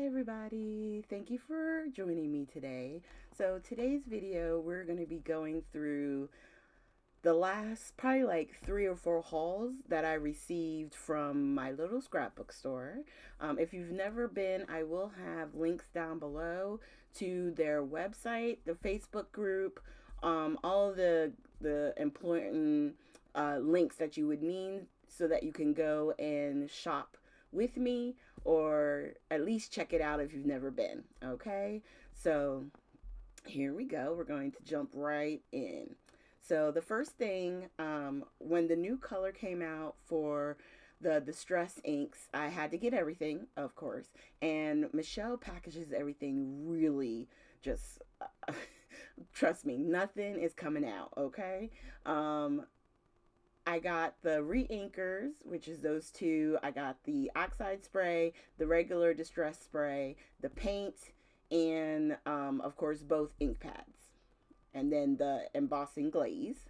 Hi everybody, thank you for joining me today. So today's video we're going to be going through the last probably like 3 or 4 hauls that I received from my little scrapbook store. If you've never been, I will have links down below to their website, the Facebook group, all of the important links that you would need so that you can go and shop with me or at least check it out if you've never been. Okay, so here we go. We're going to jump right in. So the first thing, when the new color came out for the distress inks, I had to get everything, of course. And Michelle packages everything really just, trust me, nothing is coming out, okay? I got the re-inkers, which is those two. I got the oxide spray, the regular distress spray, the paint, and of course both ink pads. And then the embossing glaze.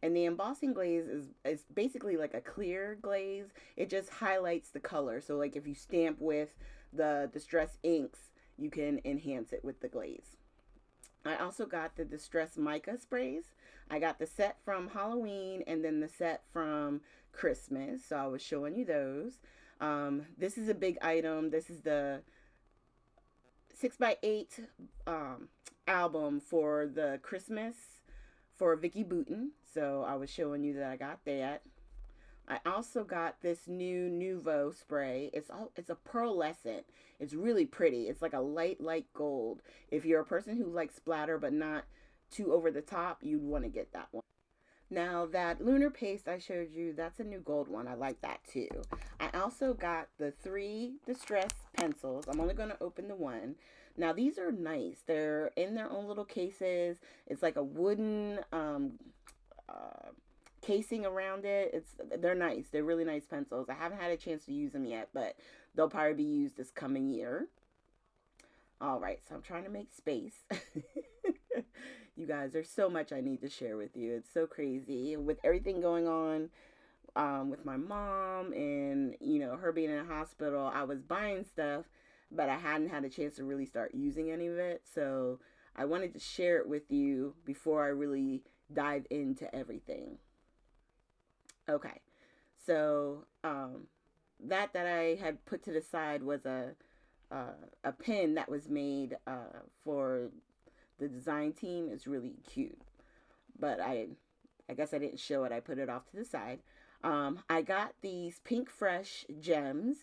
And the embossing glaze is basically like a clear glaze. It just highlights the color. So like if you stamp with the distress inks, you can enhance it with the glaze. I also got the Distress Mica sprays. I got the set from Halloween and then the set from Christmas. So I was showing you those. This is a big item. This is the 6x8 album for the Christmas for Vicky Boutin. So I was showing you that I got that. I also got this new Nuvo spray. It's a pearlescent. It's really pretty. It's like a light gold. If you're a person who likes splatter but not too over the top, you'd want to get that one. Now that lunar paste I showed you, that's a new gold one. I like that too. I also got the 3 distress pencils. I'm only going to open the one. Now these are nice. They're in their own little cases. It's like a wooden casing around it. They're nice. They're really nice pencils. I haven't had a chance to use them yet, but they'll probably be used this coming year. All right, so I'm trying to make space. You guys, there's so much I need to share with you. It's so crazy with everything going on with my mom and, you know, her being in a hospital. I was buying stuff, but I hadn't had a chance to really start using any of it. So I wanted to share it with you before I really dive into everything. Okay, so that I had put to the side was a pen that was made for the design team. Is really cute, but I guess I didn't show it. I put it off to the side. I got these Pink Fresh gems.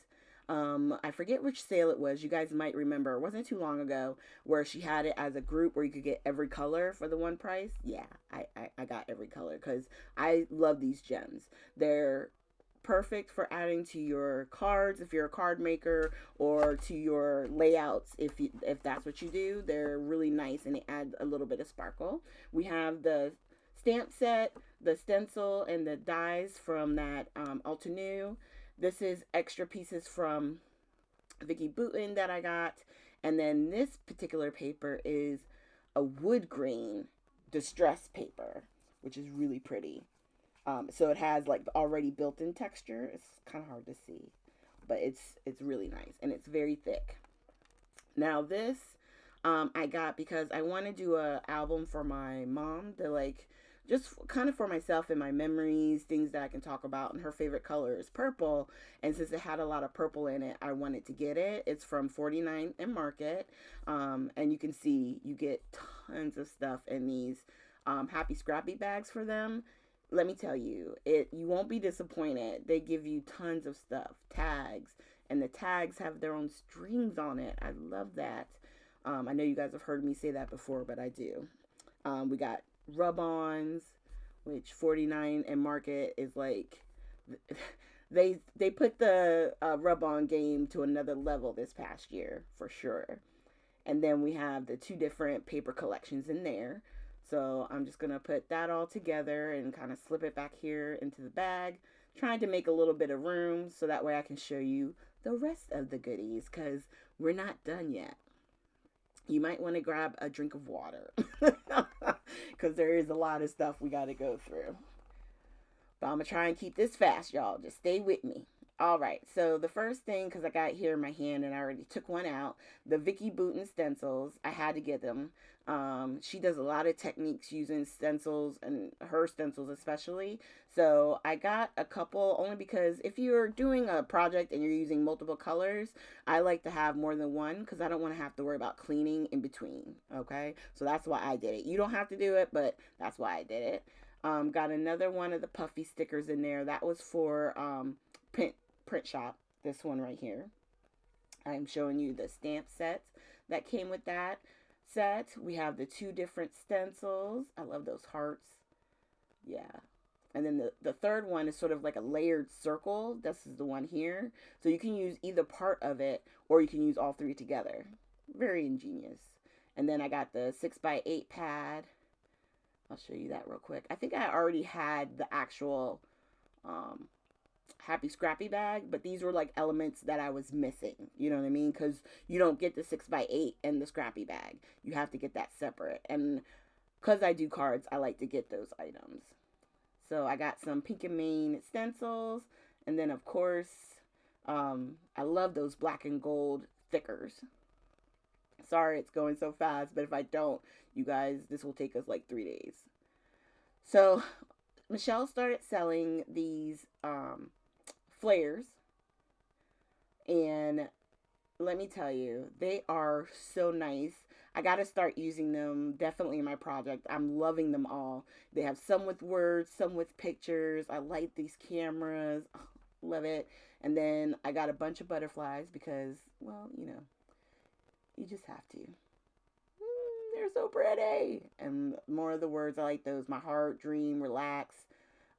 I forget which sale it was. You guys might remember. It wasn't too long ago where she had it as a group where you could get every color for the one price. Yeah, I got every color because I love these gems. They're perfect for adding to your cards if you're a card maker, or to your layouts if that's what you do. They're really nice and they add a little bit of sparkle. We have the stamp set, the stencil, and the dies from that Altenew. This is extra pieces from Vicky Boutin that I got. And then this particular paper is a wood grain distress paper, which is really pretty. So it has like already built-in texture. It's kind of hard to see, but it's really nice and it's very thick. Now this I got because I want to do a album for my mom to like just kind of for myself and my memories, things that I can talk about. And her favorite color is purple. And since it had a lot of purple in it, I wanted to get it. It's from 49 and Market. And you can see you get tons of stuff in these Happy Scrappy bags for them. Let me tell you, you won't be disappointed. They give you tons of stuff, tags, and the tags have their own strings on it. I love that. I know you guys have heard me say that before, but I do. We got rub-ons, which 49 and Market is like, they put the rub-on game to another level this past year for sure. And then we have the 2 different paper collections in there. So I'm just going to put that all together and kind of slip it back here into the bag, trying to make a little bit of room so that way I can show you the rest of the goodies because we're not done yet. You might want to grab a drink of water because there is a lot of stuff we got to go through. But I'm going to try and keep this fast, y'all. Just stay with me. All right, so the first thing, because I got it here in my hand and I already took one out, the Vicky Booten stencils, I had to get them. She does a lot of techniques using stencils and her stencils especially. So I got a couple only because if you're doing a project and you're using multiple colors, I like to have more than one because I don't want to have to worry about cleaning in between. Okay, so that's why I did it. You don't have to do it, but that's why I did it. Got another one of the puffy stickers in there. That was for print shop. This one right here. I'm showing you the stamp sets that came with that set. We have the two different stencils. I love those hearts. Yeah. And then the third one is sort of like a layered circle. This is the one here. So you can use either part of it or you can use all three together. Very ingenious. And then I got the 6x8 pad. I'll show you that real quick. I think I already had the actual um, Happy Scrappy bag, but these were like elements that I was missing. You know what I mean? Because you don't get the 6x8 and the Scrappy bag. You have to get that separate. And because I do cards, I like to get those items. So I got some Pink and Main stencils. And then, of course, I love those black and gold thickers. Sorry it's going so fast, but if I don't, you guys, this will take us like 3 days. So Michelle started selling these flares, and let me tell you, they are so nice. I got to start using them definitely in my project. I'm loving them all. They have some with words, some with pictures. I like these cameras. Oh, love it. And then I got a bunch of butterflies because, well, you know, you just have to. They're so pretty. And more of the words, I like those. My heart, dream, relax.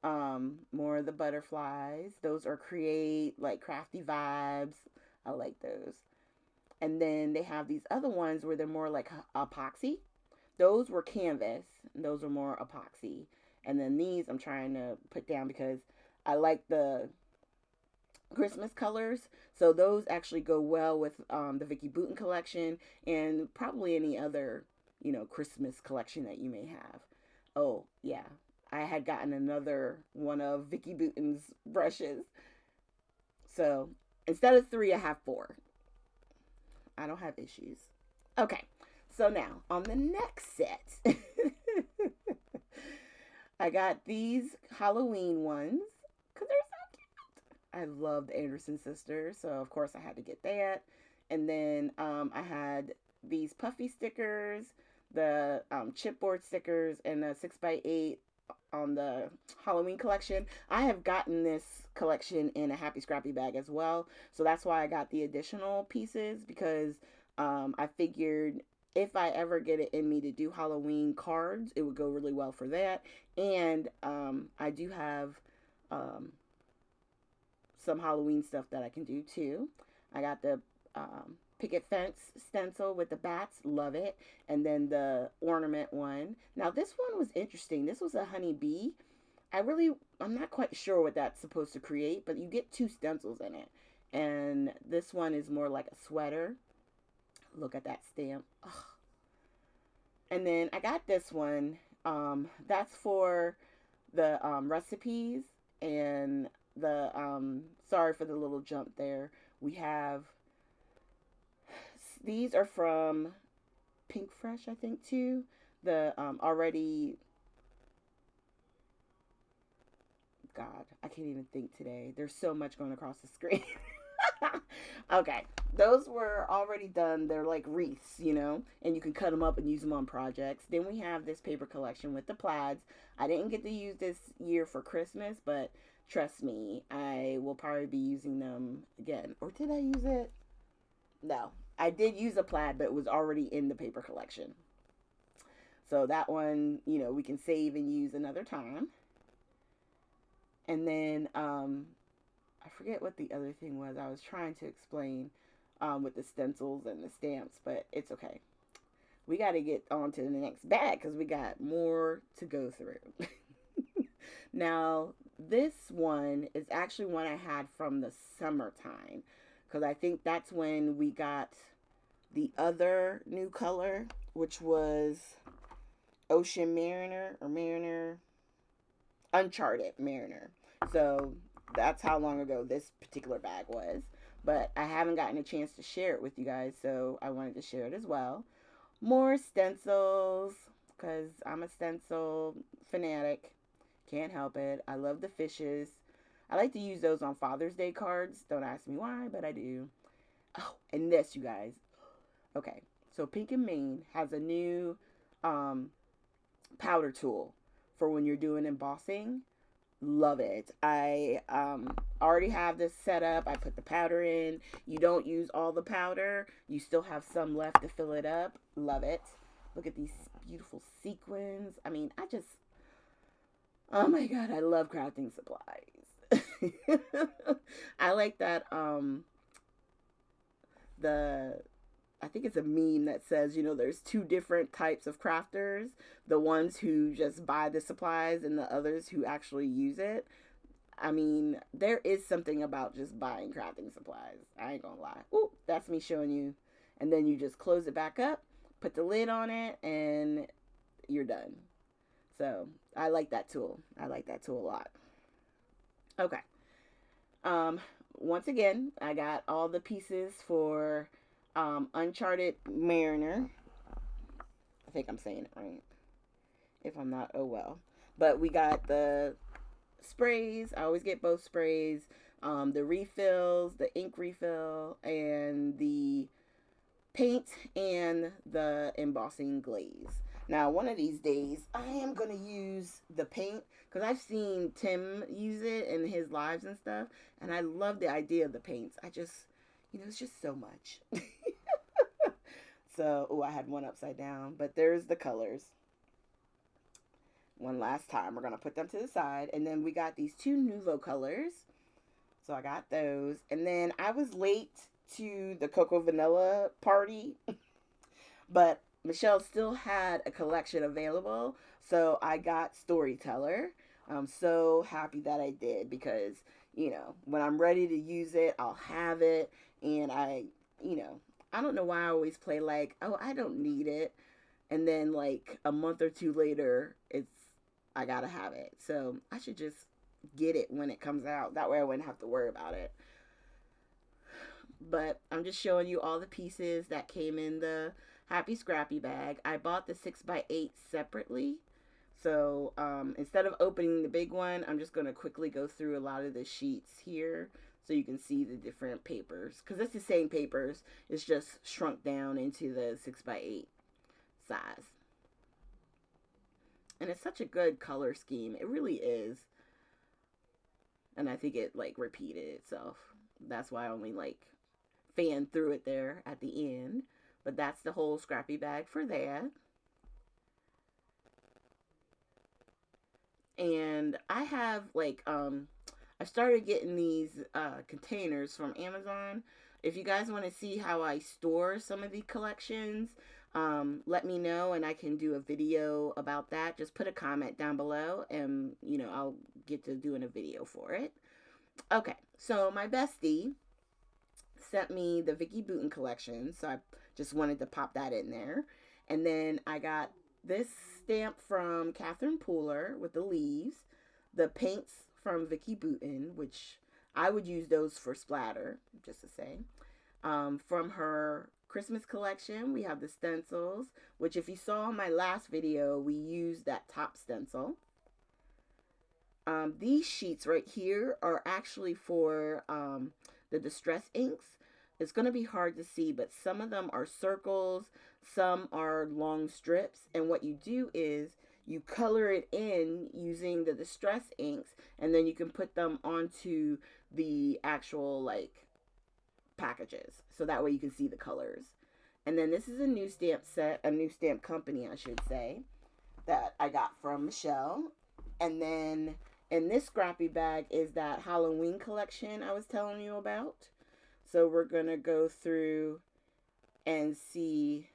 More of the butterflies. Those are create, like crafty vibes. I like those. And then they have these other ones where they're more like epoxy. Those were canvas. And those are more epoxy. And then these I'm trying to put down because I like the Christmas colors. So those actually go well with the Vicky Booten collection and probably any other, you know, Christmas collection that you may have. Oh, yeah. I had gotten another one of Vicky Booten's brushes. So instead of 3, I have 4. I don't have issues. Okay. So now on the next set, I got these Halloween ones because they're so cute. I love the Anderson sisters, so of course I had to get that. And then I had these puffy stickers, the chipboard stickers, and the 6x8 on the Halloween collection. I have gotten this collection in a Happy Scrappy bag as well, so that's why I got the additional pieces because I figured if I ever get it in me to do Halloween cards, it would go really well for that. And I do have some Halloween stuff that I can do too. I got the picket fence stencil with the bats, love it. And then the ornament one. Now this one was interesting. This was a honey bee. I'm not quite sure what that's supposed to create, but you get 2 stencils in it. And this one is more like a sweater. Look at that stamp. Ugh. And then I got this one. That's for the recipes and the sorry for the little jump there. We have these are from Pink Fresh, I think too. The already God, I can't even think today. There's so much going across the screen. Okay, those were already done. They're like wreaths, you know, and you can cut them up and use them on projects. Then we have this paper collection with the plaids. I didn't get to use this year for Christmas, but trust me, I will probably be using them again. Or did I use it? No, I did use a plaid, but it was already in the paper collection. So that one, you know, we can save and use another time. And then I forget what the other thing was. I was trying to explain with the stencils and the stamps, but it's okay. We got to get on to the next bag because we got more to go through. Now, this one is actually one I had from the summertime because I think that's when we got the other new color, which was Ocean Mariner or Mariner, Uncharted Mariner. So That's how long ago this particular bag was. But I haven't gotten a chance to share it with you guys, so I wanted to share it as well. More stencils, because I'm a stencil fanatic. Can't help it. I love the fishes. I like to use those on Father's Day cards. Don't ask me why, but I do. Oh, and this, you guys. Okay, so Pink and Main has a new um, powder tool for when you're doing embossing. Love it. I already have this set up. I put the powder in. You don't use all the powder. You still have some left to fill it up. Love it. Look at these beautiful sequins. I mean, oh my god, I love crafting supplies. I like that the I think it's a meme that says, there's two different types of crafters. The ones who just buy the supplies and the others who actually use it. I mean, there is something about just buying crafting supplies. I ain't gonna lie. Ooh, that's me showing you. And then you just close it back up, put the lid on it, and you're done. So, I like that tool. I like that tool a lot. Okay. Once again, I got all the pieces for Uncharted Mariner. I think I'm saying it right. If I'm not, oh well. But we got the sprays. I always get both sprays. The refills, the ink refill, and the paint and the embossing glaze. Now, one of these days, I am going to use the paint because I've seen Tim use it in his lives and stuff, and I love the idea of the paints. It's just so much. So, oh, I had one upside down, but there's the colors. One last time, we're going to put them to the side, and then we got these two Nuvo colors. So I got those, and then I was late to the Cocoa Vanilla party, but Michelle still had a collection available, so I got Storyteller. I'm so happy that I did because, when I'm ready to use it, I'll have it, and I don't know why I always play like, oh, I don't need it, and then like a month or two later, I gotta have it. So I should just get it when it comes out. That way I wouldn't have to worry about it. But I'm just showing you all the pieces that came in the Happy Scrappy bag. I bought the 6x8 separately. So instead of opening the big one, I'm just going to quickly go through a lot of the sheets here so you can see the different papers. Because it's the same papers. It's just shrunk down into the 6x8 size. And it's such a good color scheme. It really is. And I think it like repeated itself. That's why I only like fan through it there at the end. But that's the whole scrappy bag for that. And I have like I started getting these containers from Amazon. If you guys want to see how I store some of the collections, let me know and I can do a video about that. Just put a comment down below and I'll get to doing a video for it. Okay, so my bestie sent me the Vicky Bouton collection, so I just wanted to pop that in there. And then I got this stamp from Catherine Pooler with the leaves, the paints from Vicky Bouton, which I would use those for splatter, just to say. From her Christmas collection, we have the stencils, which if you saw my last video, we used that top stencil. These sheets right here are actually for the distress inks. It's going to be hard to see, but some of them are circles, some are long strips, and what you do is you color it in using the distress inks, and then you can put them onto the actual like packages, so that way you can see the colors. And then this is a new stamp set, a new stamp company I should say, that I got from Michelle. And then in this scrappy bag is that Halloween collection I was telling you about. So we're going to go through and see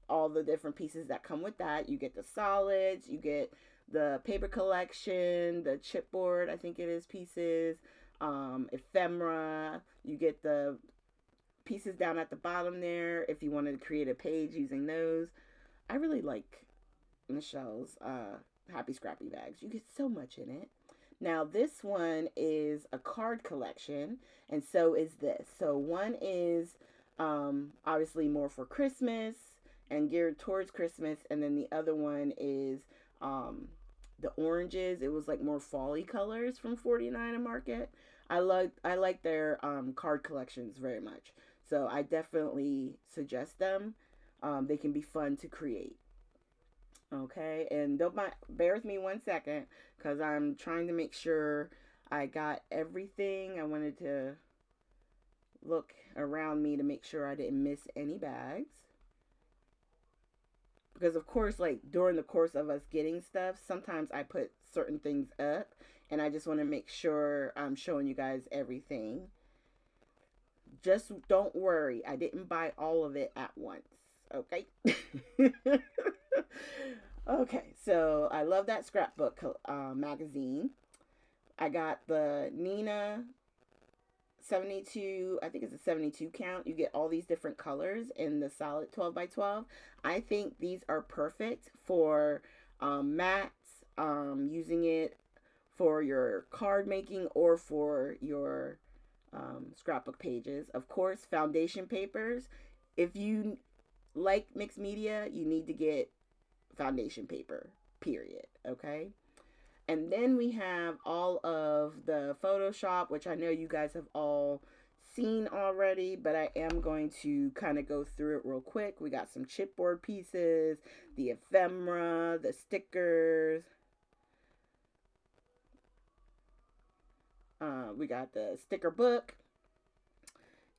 all the different pieces that come with that. You get the solids, you get the paper collection, the chipboard, I think it is, pieces, ephemera. You get the pieces down at the bottom there if you wanted to create a page using those. I really like Michelle's Happy Scrappy bags. You get so much in it. Now, this one is a card collection, and so is this. So, one is obviously more for Christmas and geared towards Christmas, and then the other one is the oranges. It was like more fall-y colors from 49 and Market. I like their card collections very much. So, I definitely suggest them. They can be fun to create. Okay, and don't mind, bear with me 1 second because I'm trying to make sure I got everything. I wanted to look around me to make sure I didn't miss any bags. Because, of course, like during the course of us getting stuff, sometimes I put certain things up, and I just want to make sure I'm showing you guys everything. Just don't worry, I didn't buy all of it at once. Okay. Okay, so I love that scrapbook magazine. I got the Nina 72, I think it's a 72 count. You get all these different colors in the solid 12 by 12. I think these are perfect for mats, using it for your card making or for your scrapbook pages. Of course, foundation papers. If you like mixed media, you need to get foundation paper, period. Okay. And then we have all of the Photoshop, which I know you guys have all seen already, but I am going to kind of go through it real quick. We got some chipboard pieces, the ephemera, the stickers. We got the sticker book.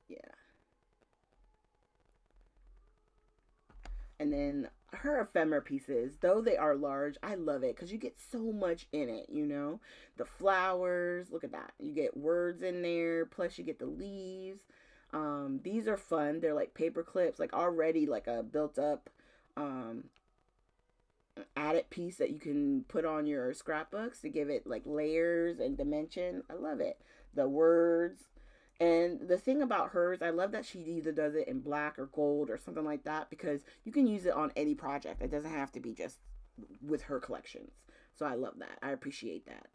Yeah. And then her ephemera pieces, though they are large, I love it because you get so much in it, you know. The flowers, look at that. You get words in there, plus you get the leaves. These are fun. They're like paper clips, like already like a built up added piece that you can put on your scrapbooks to give it like layers and dimension. I love it. The words. And the thing about hers, I love that she either does it in black or gold or something like that because you can use it on any project. It doesn't have to be just with her collections. So I love that. I appreciate that.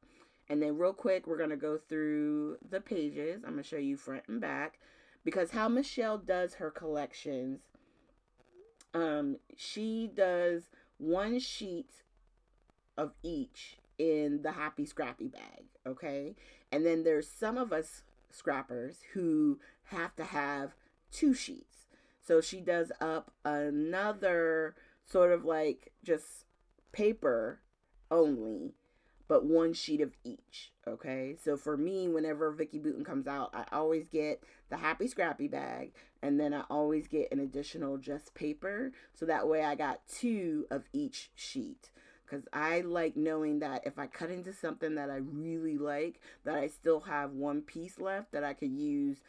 And then real quick, we're going to go through the pages. I'm going to show you front and back because how Michelle does her collections, she does one sheet of each in the Happy Scrappy bag, okay? And then there's some of us scrappers who have to have 2 sheets. So she does up another sort of like just paper only, but 1 sheet of each. Okay. So for me, whenever Vicky Booten comes out, I always get the Happy Scrappy bag, and then I always get an additional just paper. So that way I got 2 of each sheet. Because I like knowing that if I cut into something that I really like, that I still have 1 piece left that I could use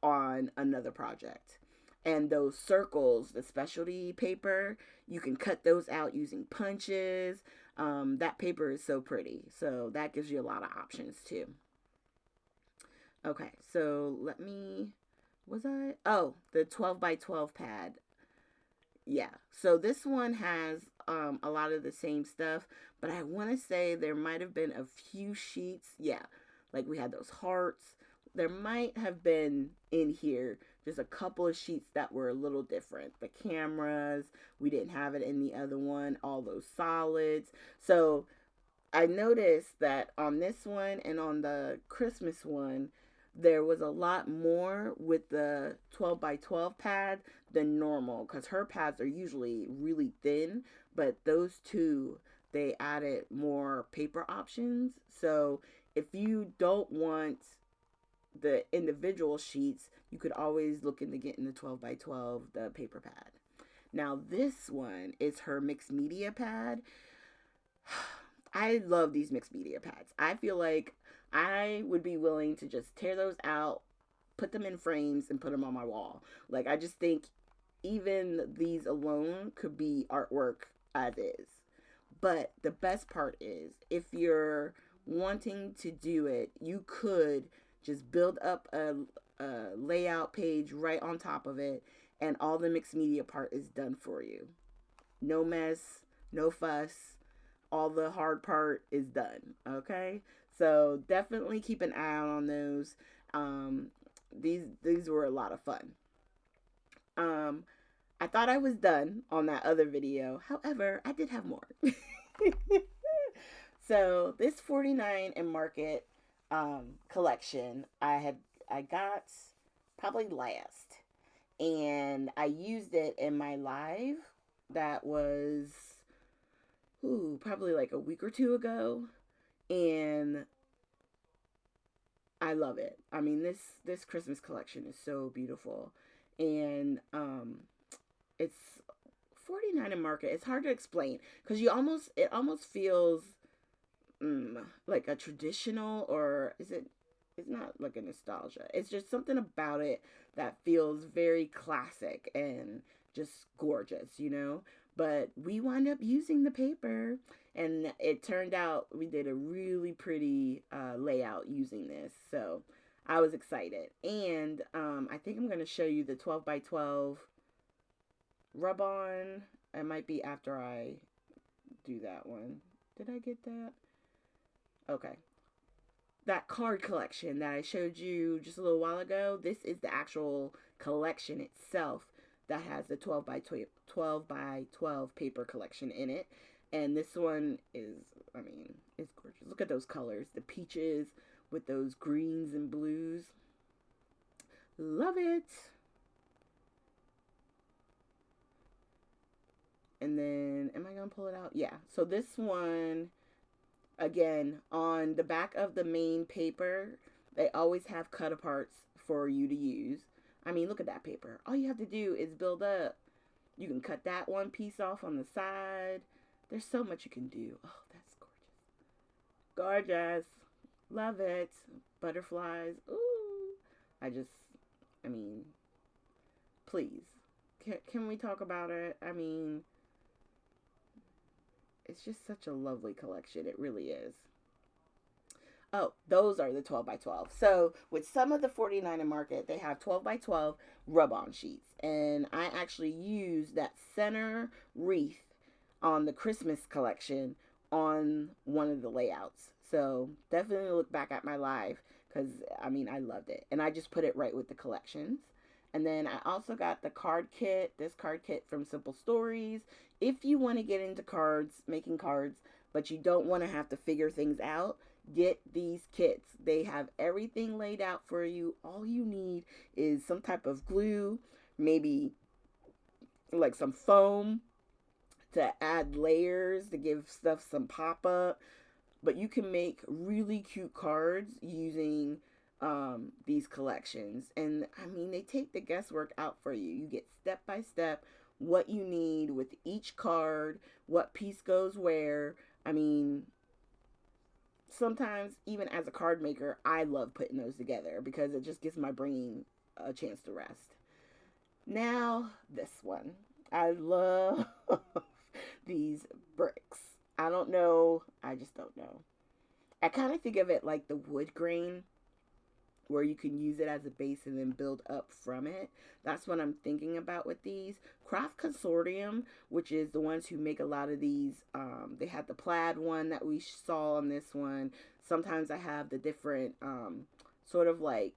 on another project. And those circles, the specialty paper, you can cut those out using punches. That paper is so pretty. So that gives you a lot of options too. Okay, so the 12 by 12 pad. Yeah, so this one has a lot of the same stuff, but I want to say there might have been a few sheets. Yeah, like we had those hearts. There might have been in here just a couple of sheets that were a little different. The cameras, we didn't have it in the other one, all those solids. So I noticed that on this one and on the Christmas one, there was a lot more with the 12 by 12 pad than normal because her pads are usually really thin, but those two, they added more paper options. So if you don't want the individual sheets, you could always look into getting the 12 by 12, the paper pad. Now this one is her mixed media pad. I love these mixed media pads. I feel like I would be willing to just tear those out, put them in frames, and put them on my wall. Like, I just think even these alone could be artwork as is. But the best part is, if you're wanting to do it, you could just build up a layout page right on top of it, and all the mixed media part is done for you. No mess, no fuss. all the hard part is done. Okay, so definitely keep an eye out on those. Um, these were a lot of fun. Um, I thought I was done on that other video. However, I did have more. So this 49 and Market collection I got probably last, and I used it in my live that was probably like a week or two ago, and I love it. I mean, this Christmas collection is so beautiful, and it's 49 and Market. It's hard to explain because it almost feels like a traditional, or is it? It's not like a nostalgia. It's just something about it that feels very classic and just gorgeous, you know. But we wound up using the paper, and it turned out we did a really pretty layout using this. So I was excited, and I think I'm gonna show you the 12 by 12 rub on. It might be after I do that one. Did I get that? Okay. That card collection that I showed you just a little while ago, this is the actual collection itself that has the 12 by 12 paper collection in it. And this one is, I mean, it's gorgeous. Look at those colors. The peaches with those greens and blues. Love it. And then, am I going to pull it out? Yeah. So this one, again, on the back of the main paper, they always have cut aparts for you to use. I mean, look at that paper. All you have to do is build up. You can cut that one piece off on the side. There's so much you can do. Oh, that's gorgeous. Gorgeous. Love it. Butterflies. Ooh. I mean, please. Can we talk about it? I mean, it's just such a lovely collection. It really is. Oh, those are the 12 by 12. So with some of the 49 and Market, they have 12 by 12 rub-on sheets. And I actually used that center wreath on the Christmas collection on one of the layouts. So definitely look back at my live because, I mean, I loved it. And I just put it right with the collections. And then I also got the card kit, this card kit from Simple Stories. If you want to get into cards, making cards, but you don't want to have to figure things out, get these kits. They have everything laid out for you. All you need is some type of glue, maybe like some foam to add layers to give stuff some pop up. But you can make really cute cards using these collections. And I mean, they take the guesswork out for you. You get step by step what you need with each card, what piece goes where. I mean, sometimes even as a card maker, I love putting those together because it just gives my brain a chance to rest. Now, this one. I love these bricks. I don't know. I just don't know. I kind of think of it like the wood grain where you can use it as a base and then build up from it. That's what I'm thinking about with these. Craft Consortium, which is the ones who make a lot of these, they had the plaid one that we saw on this one. Sometimes I have the different, sort of like,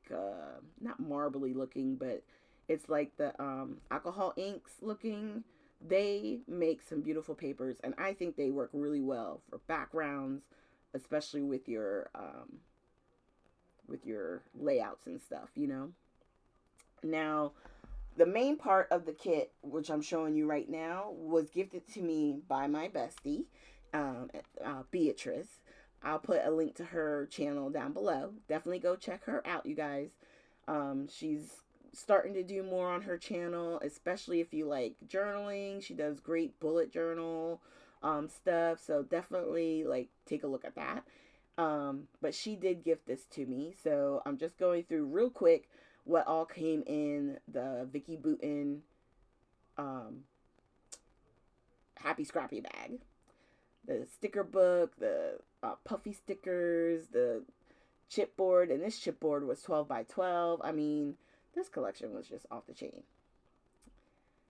not marbly looking, but it's like the alcohol inks looking. They make some beautiful papers, and I think they work really well for backgrounds, especially with your layouts and stuff, you know. Now, the main part of the kit, which I'm showing you right now, was gifted to me by my bestie, Beatriz. I'll put a link to her channel down below. Definitely go check her out, you guys. She's starting to do more on her channel, especially if you like journaling. She does great bullet journal stuff, so definitely like take a look at that. But she did gift this to me, so I'm just going through real quick what all came in the Vicky Boutin Happy Scrappy bag. The sticker book, the puffy stickers, the chipboard, and this chipboard was 12 by 12. I mean, this collection was just off the chain.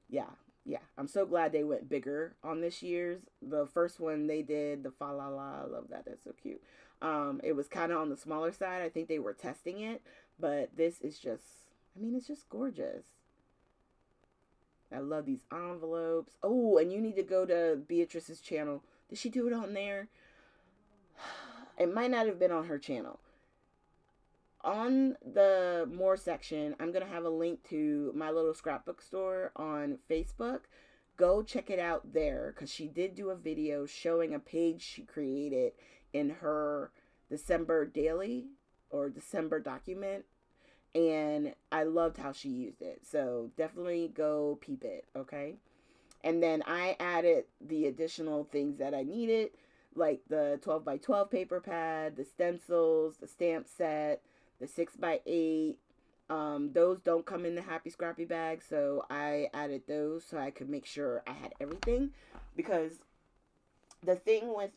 Yeah, Yeah, I'm so glad they went bigger on this year's. The first one they did, the fa la la, I love that. That's so cute. It was kind of on the smaller side. I think they were testing it, but this is just, I mean, it's just gorgeous. I love these envelopes. Oh, and you need to go to Beatrice's channel. Did she do it on there? It might not have been on her channel. On the more section, I'm going to have a link to my little scrapbook store on Facebook. Go check it out there because she did do a video showing a page she created in her December daily or December document. And I loved how she used it. So definitely go peep it, okay? And then I added the additional things that I needed, like the 12 by 12 paper pad, the stencils, the stamp set, the 6 by 8. Those don't come in the Happy Scrappy bag, so I added those so I could make sure I had everything. Because the thing with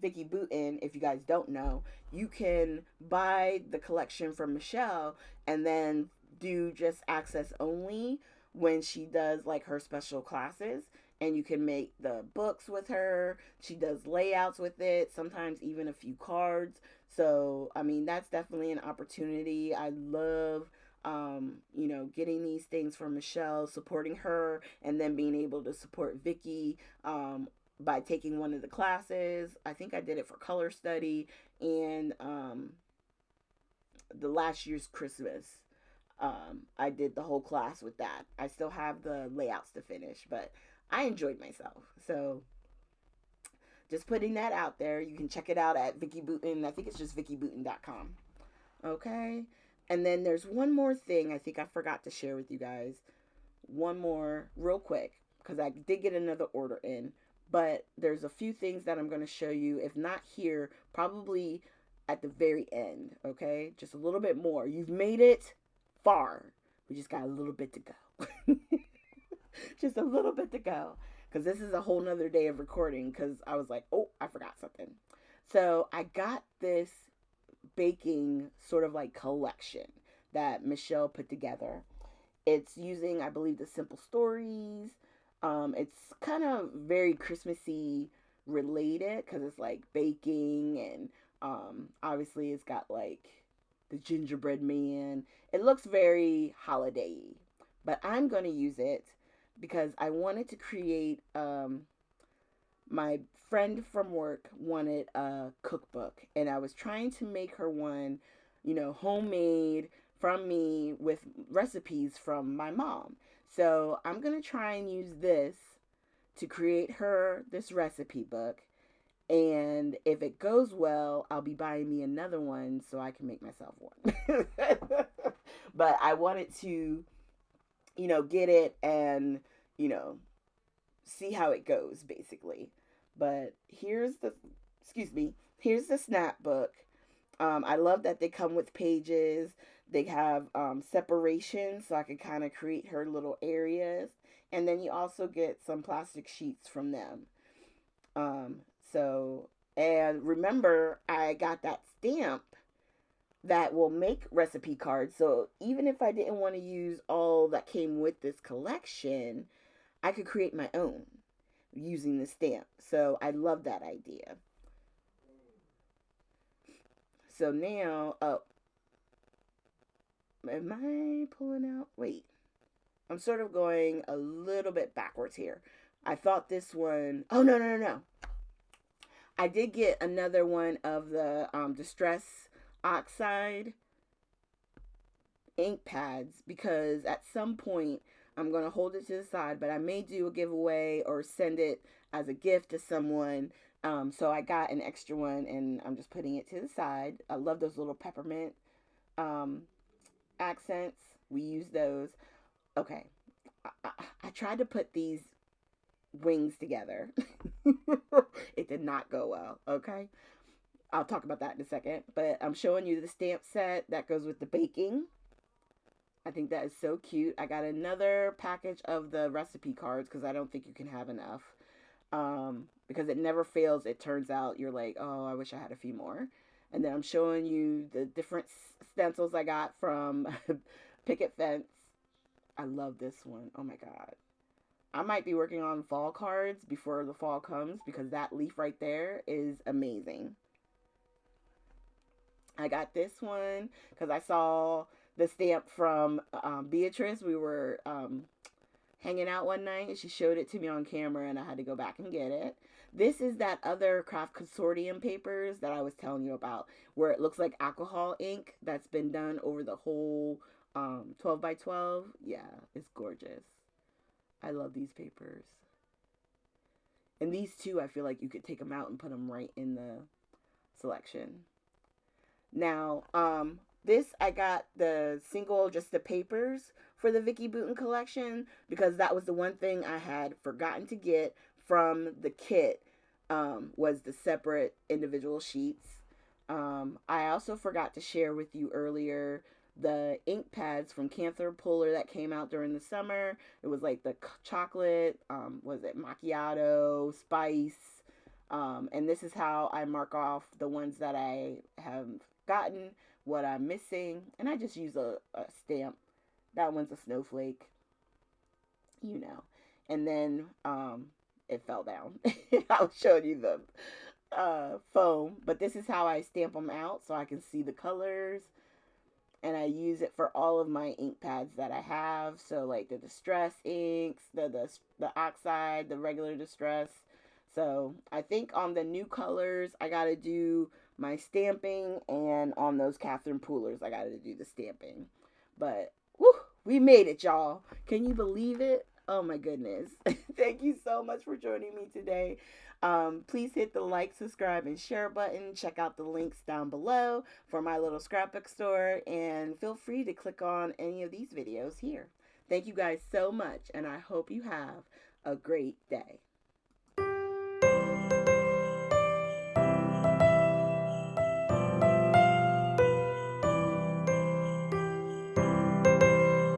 Vicky Booten, if you guys don't know, you can buy the collection from Michelle and then do just access only when she does like her special classes, and you can make the books with her. She does layouts with it, sometimes even a few cards. So I mean, that's definitely an opportunity. I love getting these things from Michelle, supporting her, and then being able to support Vicky by taking one of the classes. I think I did it for color study and the last year's Christmas. I did the whole class with that. I still have the layouts to finish, but I enjoyed myself. So just putting that out there. You can check it out at Vicky Booten. I think it's just vickybooten.com. Okay. And then there's one more thing I think I forgot to share with you guys. One more real quick because I did get another order in. But there's a few things that I'm going to show you. If not here, probably at the very end. Okay. Just a little bit more. You've made it far. We just got a little bit to go. Just a little bit to go. Because this is a whole nother day of recording. Because I was like, oh, I forgot something. So I got this baking sort of like collection that Michelle put together. It's using, I believe, the Simple Stories. It's kind of very Christmassy related because it's like baking and obviously it's got like the gingerbread man. It looks very holiday-y, but I'm going to use it because I wanted to create my friend from work wanted a cookbook, and I was trying to make her one, homemade from me with recipes from my mom. So I'm going to try and use this to create her this recipe book. And if it goes well, I'll be buying me another one so I can make myself one. But I wanted to, get it and, see how it goes, basically. But here's the snap book. I love that they come with pages. They have separation so I can kind of create her little areas. And then you also get some plastic sheets from them. Um, and remember, I got that stamp that will make recipe cards. So even if I didn't want to use all that came with this collection, I could create my own using the stamp. So I love that idea. So now, am I pulling out? Wait, I'm sort of going a little bit backwards here. I thought this one, oh, no. I did get another one of the Distress Oxide ink pads because at some point I'm going to hold it to the side, but I may do a giveaway or send it as a gift to someone. So I got an extra one and I'm just putting it to the side. I love those little peppermint accents. We use those. Okay. I tried to put these wings together. It did not go well. Okay. I'll talk about that in a second. But I'm showing you the stamp set that goes with the baking. I think that is so cute. I got another package of the recipe cards because I don't think you can have enough. Because it never fails. It turns out you're like, oh, I wish I had a few more. And then I'm showing you the different stencils I got from Picket Fence. I love this one. Oh my God. I might be working on fall cards before the fall comes because that leaf right there is amazing. I got this one because I saw the stamp from Beatriz. We were hanging out one night and she showed it to me on camera and I had to go back and get it. This is that other craft consortium papers that I was telling you about where it looks like alcohol ink that's been done over the whole 12 by 12. Yeah, it's gorgeous. I love these papers. And these two, I feel like you could take them out and put them right in the selection. Now, this I got the single, just the papers for the Vicky Booten collection because that was the one thing I had forgotten to get from the kit. Was the separate individual sheets. I also forgot to share with you earlier the ink pads from Cancer Puller that came out during the summer. It was like the chocolate, was it macchiato, spice, and this is how I mark off the ones that I have gotten, what I'm missing, and I just use a stamp. That one's a snowflake, you know. And then it fell down. I was showing you the foam, but this is how I stamp them out so I can see the colors. And I use it for all of my ink pads that I have. So like the distress inks, the oxide, the regular distress. So I think on the new colors, I got to do my stamping, and on those Catherine Poolers, I got to do the stamping. But whew, we made it, y'all. Can you believe it? Oh my goodness. Thank you so much for joining me today. Please hit the like, subscribe, and share button. Check out the links down below for my little scrapbook store, and feel free to click on any of these videos here. Thank you guys so much, and I hope you have a great day.